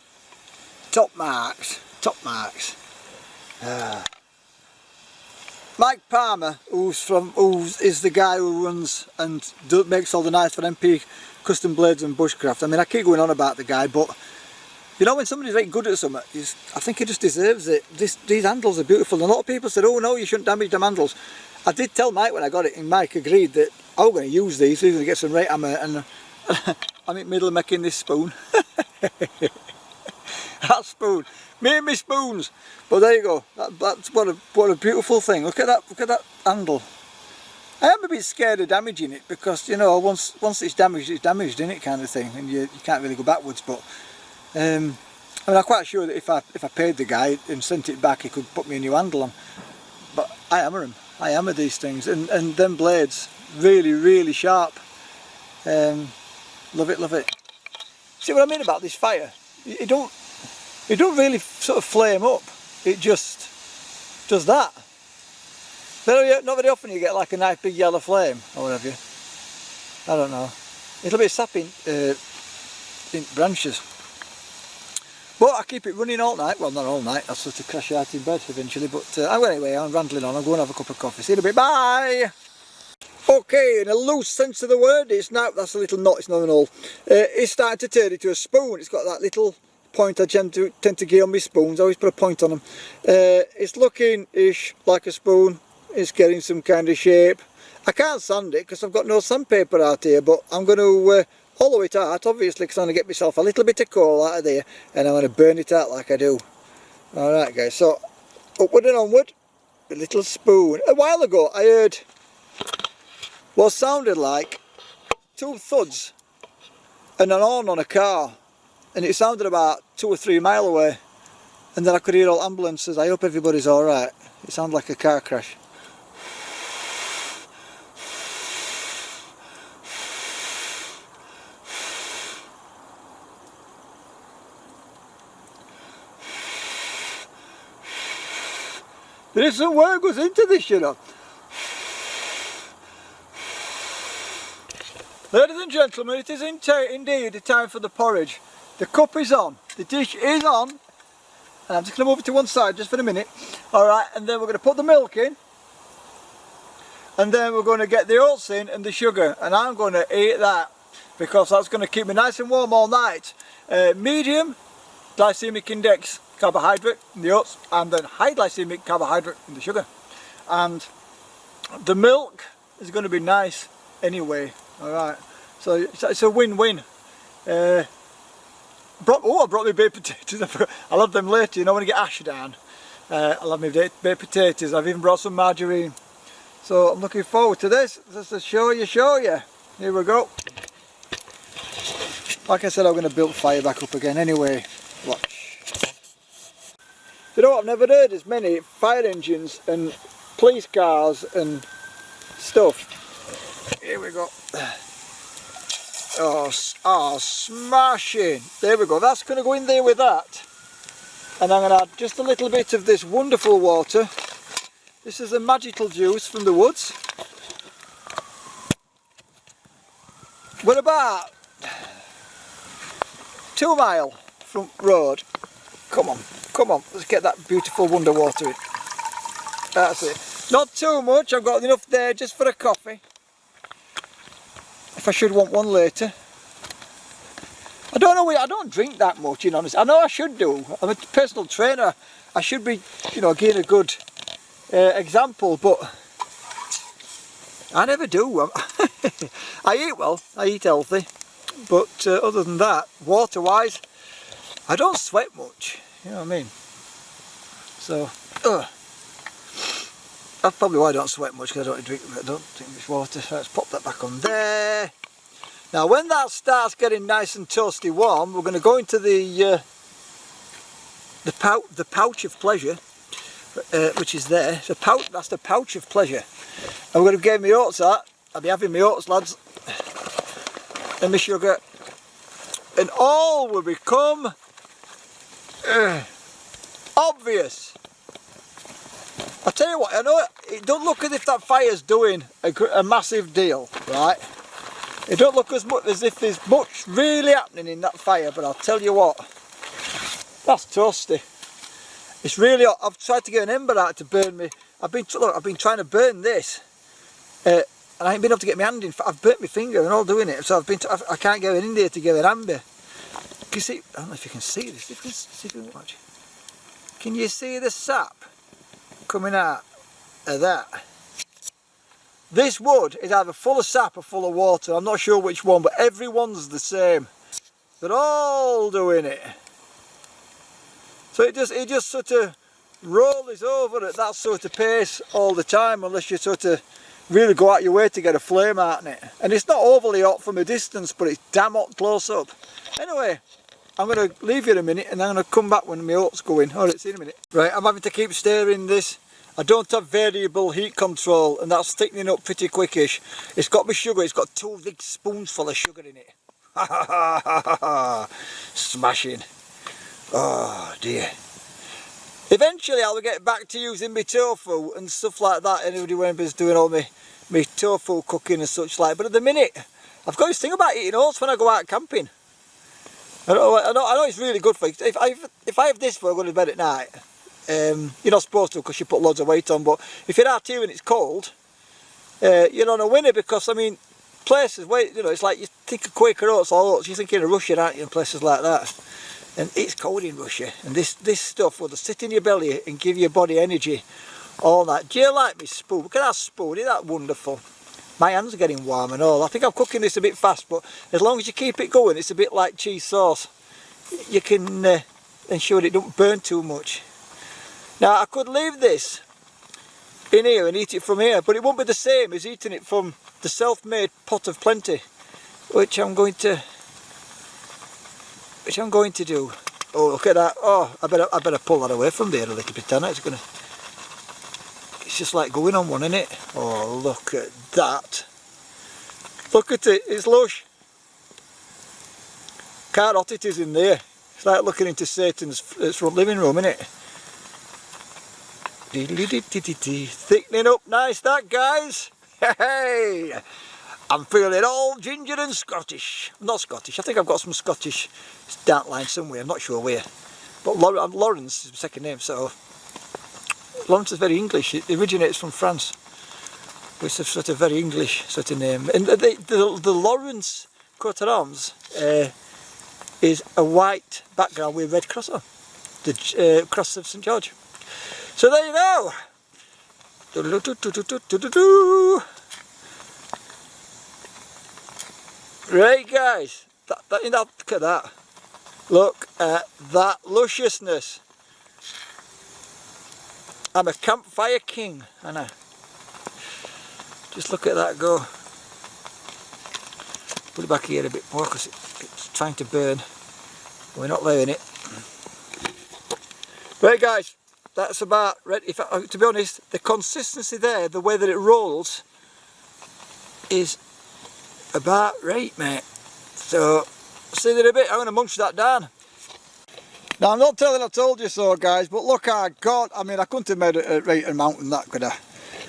Top marks. Top marks. Mike Palmer, who is the guy who runs and makes all the knives for MP Custom Blades and Bushcraft. I mean, I keep going on about the guy, but you know, when somebody's very good at something, I think he just deserves it. These handles are beautiful, and a lot of people said, oh no, you shouldn't damage them handles. I did tell Mike when I got it, and Mike agreed that I was going to use these, so he's going to get some right hammer, and I'm in the middle of making this spoon. That spoon, me and my spoons. But there you go. That's what a beautiful thing. Look at that handle. I am a bit scared of damaging it because, you know, once it's damaged, isn't it, kind of thing, and you can't really go backwards. But I mean, I'm quite sure that if I paid the guy and sent it back, he could put me a new handle on. But I hammer these things, and them blades really, really sharp. Love it. See what I mean about this fire? It don't really sort of flame up. It just does that. Not very often you get like a nice big yellow flame or whatever. I don't know. It'll be sapping in branches. But I keep it running all night. Well, not all night. I'll sort of crash out in bed eventually. But anyway, I'm rambling on. I'll go and have a cup of coffee. See you in a bit. Bye. Okay, in a loose sense of the word, that's a little knot. It's not an hole. It's starting to turn into a spoon. It's got that little point I tend to get on my spoons. I always put a point on them. It's looking-ish like a spoon. It's getting some kind of shape. I can't sand it because I've got no sandpaper out here, but I'm going to hollow it out, obviously, because I'm going to get myself a little bit of coal out of there, and I'm going to burn it out like I do. Alright guys, so upward and onward, a little spoon. A while ago I heard what sounded like 2 thuds and an horn on a car, and it sounded about 2 or 3 miles away, and then I could hear all ambulances. I hope everybody's alright. It sounded like a car crash. There is some work goes into this, you know. Ladies and gentlemen, it is indeed the time for the porridge. The cup is on, the dish is on, and I'm just going to move it to one side just for a minute. Alright, and then we're going to put the milk in, and then we're going to get the oats in and the sugar, and I'm going to eat that because that's going to keep me nice and warm all night. Medium glycemic index carbohydrate in the oats, and then high glycemic carbohydrate in the sugar, and the milk is going to be nice anyway. Alright, so it's a win-win. I brought me baked potatoes. I love them later, you know, when you get ash down. I love my baked potatoes. I've even brought some margarine, so I'm looking forward to this. Just to show you. Here we go. Like I said, I'm going to build fire back up again anyway. Watch. You know what, I've never heard as many fire engines and police cars and stuff. Here we go. Oh, smashing. There we go. That's going to go in there with that. And I'm going to add just a little bit of this wonderful water. This is the magical juice from the woods. We're about 2 miles from road. Come on, let's get that beautiful wonder water in. That's it. Not too much, I've got enough there just for a coffee. If I should want one later. I don't know, I don't drink that much, in honesty. I know I should do. I'm a personal trainer. I should be, you know, giving a good example, but I never do. I eat well, I eat healthy, but other than that, water-wise, I don't sweat much, you know what I mean? So, that's probably why I don't sweat much, because I don't drink much water. So let's pop that back on there. Now when that starts getting nice and toasty warm, we're going to go into the pouch of pleasure, which is there. That's the pouch of pleasure. And we're going to give me oats out. I'll be having my oats, lads, and my sugar, and all will become obvious. I tell you what, I know it don't look as if that fire's doing a massive deal, right? It don't look as much as if there's much really happening in that fire, but I'll tell you what, that's toasty. It's really hot. I've tried to get an ember out to burn me. I've been trying to burn this, and I ain't been able to get my hand in. I've burnt my finger and all doing it, so I can't get it in there to get an ember. Can you see? I don't know if you can see this. See if you can watch. Can you see the sap coming out of that? This wood is either full of sap or full of water. I'm not sure which one, but everyone's the same. They're all doing it. So it just sort of rolls over at that sort of pace all the time, unless you sort of really go out your way to get a flame out in it. And it's not overly hot from a distance, but it's damn hot close up. Anyway, I'm going to leave you in a minute and I'm going to come back when my oats go in. Alright, see you in a minute. Right, I'm having to keep stirring this. I don't have variable heat control and that's thickening up pretty quickish. It's got my sugar, it's got 2 big spoonsful of sugar in it. Ha ha ha ha ha! Smashing. Oh dear. Eventually I'll get back to using my tofu and stuff like that. Anybody who's doing all my tofu cooking and such like. But at the minute, I've got this thing about eating oats when I go out camping. I know it's really good for you. If I have this before I go to bed at night, you're not supposed to because you put loads of weight on, but if you're out here and it's cold, you're on a winner because, I mean, places where, you know, it's like you think of Quaker oats or oats, you're thinking of Russia, aren't you, in places like that. And it's cold in Russia, and this stuff will just sit in your belly and give your body energy, all that. Do you like me spoon? Look at that spoon, isn't that wonderful? My hands are getting warm and all. I think I'm cooking this a bit fast, but as long as you keep it going, it's a bit like cheese sauce. You can ensure it don't burn too much. Now I could leave this in here and eat it from here, but it won't be the same as eating it from the self-made pot of plenty, which I'm going to do. Oh, look at that. Oh, I better pull that away from there a little bit, then it's just like going on one, isn't it? Oh, look at that. Look at it, it's lush. How hot it is in there. It's like looking into Satan's front living room, isn't it? Thickening up nice, that, guys. Hey, I'm feeling all ginger and Scottish. Not Scottish, I think I've got some Scottish dark line somewhere, I'm not sure where. But Lawrence is my second name, so Lawrence is very English. It originates from France. It's a sort of very English sort of name. And the Lawrence coat of arms is a white background with a red cross on. The cross of St George. So there you go. Right, guys. Look at that. Look at that lusciousness. I'm a campfire king, aren't I? Just look at that go. Put it back here a bit more because it's trying to burn. We're not laying it. Right, guys, that's about ready. To be honest, the consistency there, the way that it rolls, is about right, mate. So, see you in a bit. I'm going to munch that down. Now, I'm not telling I told you so, guys, but look, I couldn't have made a right mountain that, could I?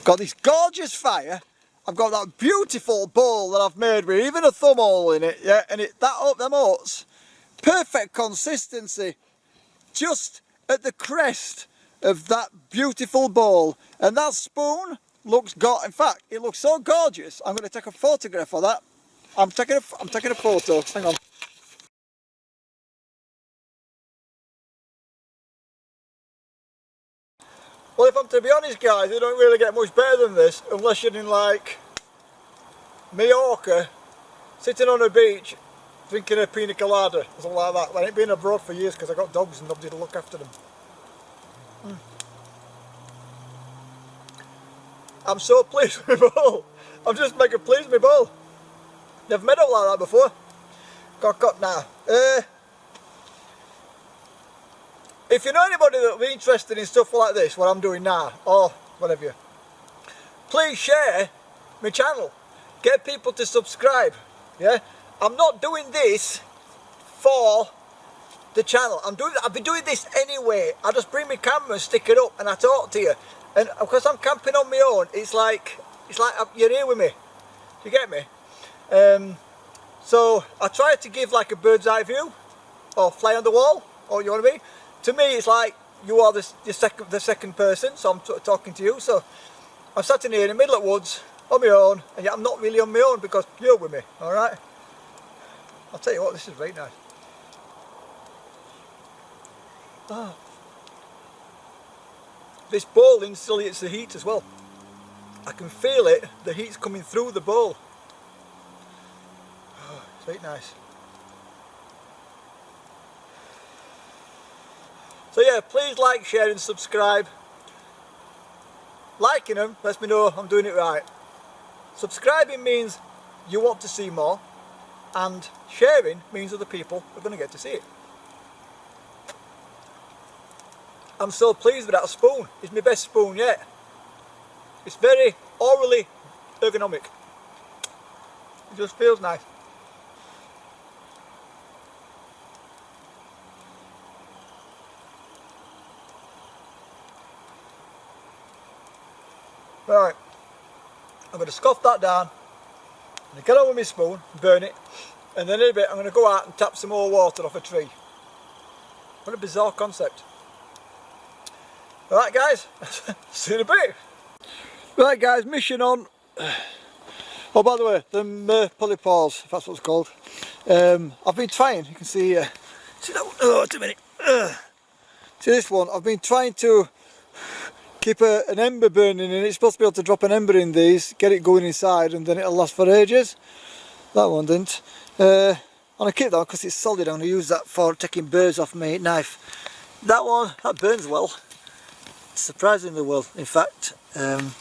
Got this gorgeous fire. I've got that beautiful bowl that I've made with even a thumb hole in it, yeah, and them oats, perfect consistency, just at the crest of that beautiful bowl. And that spoon looks in fact, it looks so gorgeous. I'm going to take a photograph of that. I'm taking a photo. Hang on. Well, if I'm to be honest, guys, you don't really get much better than this unless you're in like Mallorca, sitting on a beach, drinking a pina colada or something like that. I ain't been abroad for years because I got dogs and nobody to look after them. I'm so pleased with my bowl. I'm just mega pleased with my bowl. Never made up like that before. Got now. If you know anybody that will be interested in stuff like this, what I'm doing now, or whatever, please share my channel. Get people to subscribe. Yeah, I'm not doing this for the channel. I've been doing this anyway. I just bring my camera, stick it up, and I talk to you. And because I'm camping on my own, it's like you're here with me. Do you get me? So I try to give like a bird's eye view, or fly on the wall, or you know what I mean. To me, it's like you are the second person, so I'm talking to you. So I'm sat in here in the middle of the woods on my own, and yet I'm not really on my own because you're with me. All right. I'll tell you what, this is right nice. Ah. This bowl insulates the heat as well. I can feel it. The heat's coming through the bowl. Oh, it's right nice. So yeah, please like, share and subscribe. Liking them lets me know I'm doing it right. Subscribing means you want to see more, and sharing means other people are going to get to see it. I'm so pleased with that spoon. It's my best spoon yet. It's very orally ergonomic. It just feels nice. Right, I'm going to scoff that down, and get on with my spoon, burn it, and then in a bit I'm going to go out and tap some more water off a tree. What a bizarre concept. Alright guys, see you in a bit. Right guys, mission on. Oh, by the way, the polypores, if that's what it's called. I've been trying, you can see, see that one? Oh, wait a minute. See this one? I've been trying to keep an ember burning in it. It's supposed to be able to drop an ember in these, get it going inside, and then it'll last for ages. That one didn't. And I keep that because it's solid. I'm going to use that for taking burrs off my knife. That one, that burns well. Surprisingly well, in fact. I'm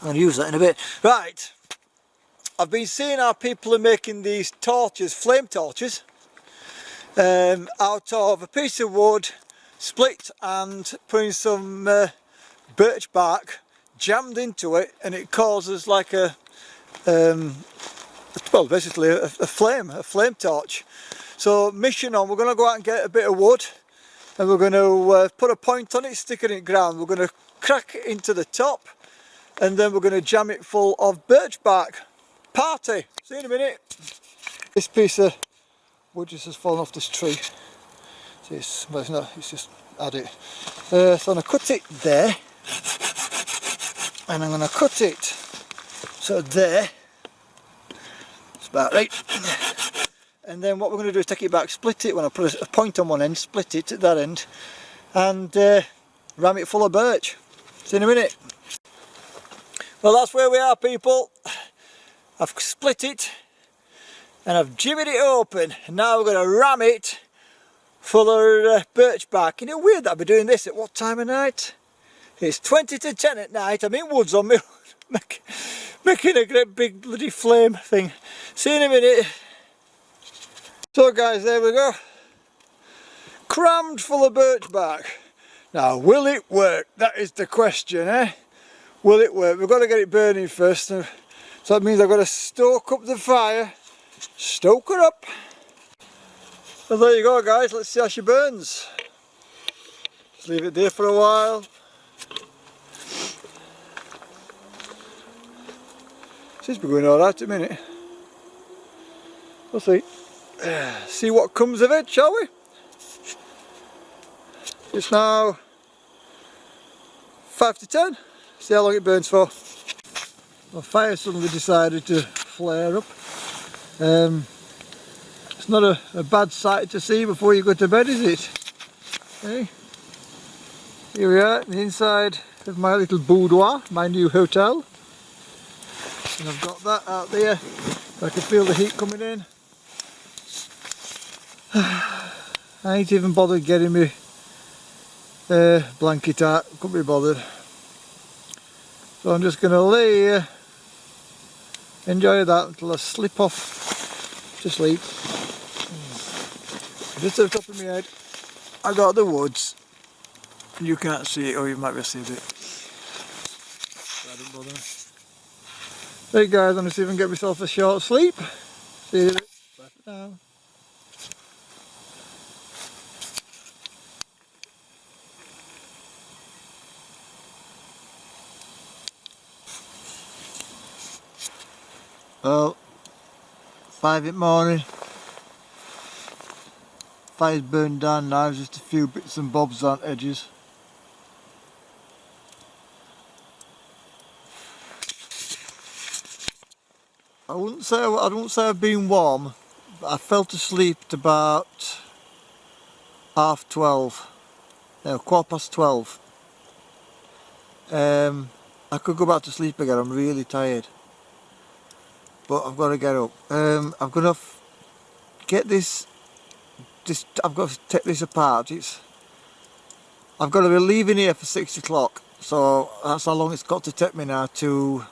going to use that in a bit. Right, I've been seeing how people are making these torches, flame torches, out of a piece of wood, split and putting some birch bark jammed into it, and it causes like a well, basically a flame torch. So mission on, we're going to go out and get a bit of wood, and we're going to put a point on it, stick it in the ground. We're going to crack it into the top, and then we're going to jam it full of birch bark. Party! See you in a minute. This piece of wood just has fallen off this tree. See, well, it's not, it's just add it. So I'm going to cut it there, and I'm going to cut it so there. It's about right. And then what we're going to do is take it back, split it. When I put a point on one end, split it at that end, and ram it full of birch. See you in a minute. Well, that's where we are, people. I've split it and I've jimmied it open, and now we're going to ram it full of birch bark. You know, weird that I'll be doing this at what time of night? It's 20 to 10 at night. I'm in woods on me making a great big bloody flame thing. See you in a minute. So guys, there we go. Crammed full of birch bark. Now, will it work? That is the question, eh? Will it work? We've got to get it burning first. So that means I've got to stoke up the fire. Stoke her up. So there you go guys, let's see how she burns. Just leave it there for a while. Seems to be going alright at the minute. We'll see. See what comes of it, shall we? It's now 5 to 10. See how long it burns for. The fire suddenly decided to flare up. It's not a bad sight to see before you go to bed, is it? Hey. Here we are, the inside of my little boudoir, my new hotel. And I've got that out there. I can feel the heat coming in. I ain't even bothered getting me blanket out, couldn't be bothered. So I'm just going to lay here, enjoy that until I slip off to sleep. Just at the top of my head, I got the woods. You can't see it, or you might be able to see a bit. I don't bother. Hey guys, I'm going to see if I can get myself a short sleep. See you in a bit. Bye for now. Well, 5 in the morning. Fire's burned down now, just a few bits and bobs on edges. I wouldn't say I've been warm, but I fell to sleep at about 12:30. No, 12:15. I could go back to sleep again, I'm really tired. But I've got to get up. I'm going to get this, I've got to take this apart. I've got to be leaving here for 6 o'clock, so that's how long it's got to take me now to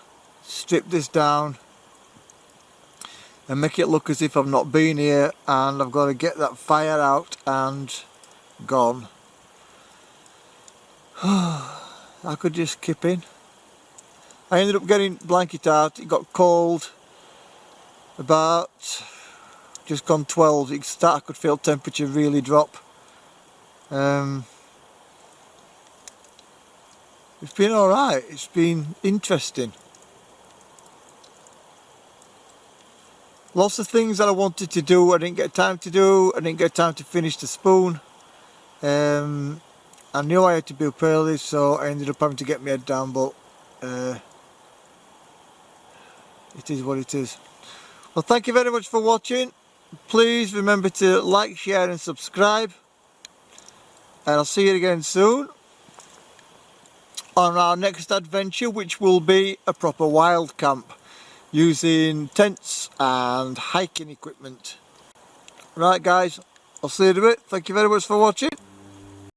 strip this down and make it look as if I've not been here, and I've got to get that fire out and gone. I could just kip in. I ended up getting blanket out. It got cold about just gone 12. I could feel temperature really drop. It's been alright. It's been interesting. Lots of things that I wanted to do I didn't get time to do. I didn't get time to finish the spoon. I knew I had to be up early, so I ended up having to get my head down, but it is what it is. Well, thank you very much for watching. Please remember to like, share and subscribe, and I'll see you again soon on our next adventure, which will be a proper wild camp using tents and hiking equipment. Right guys, I'll see you in a bit. Thank you very much for watching.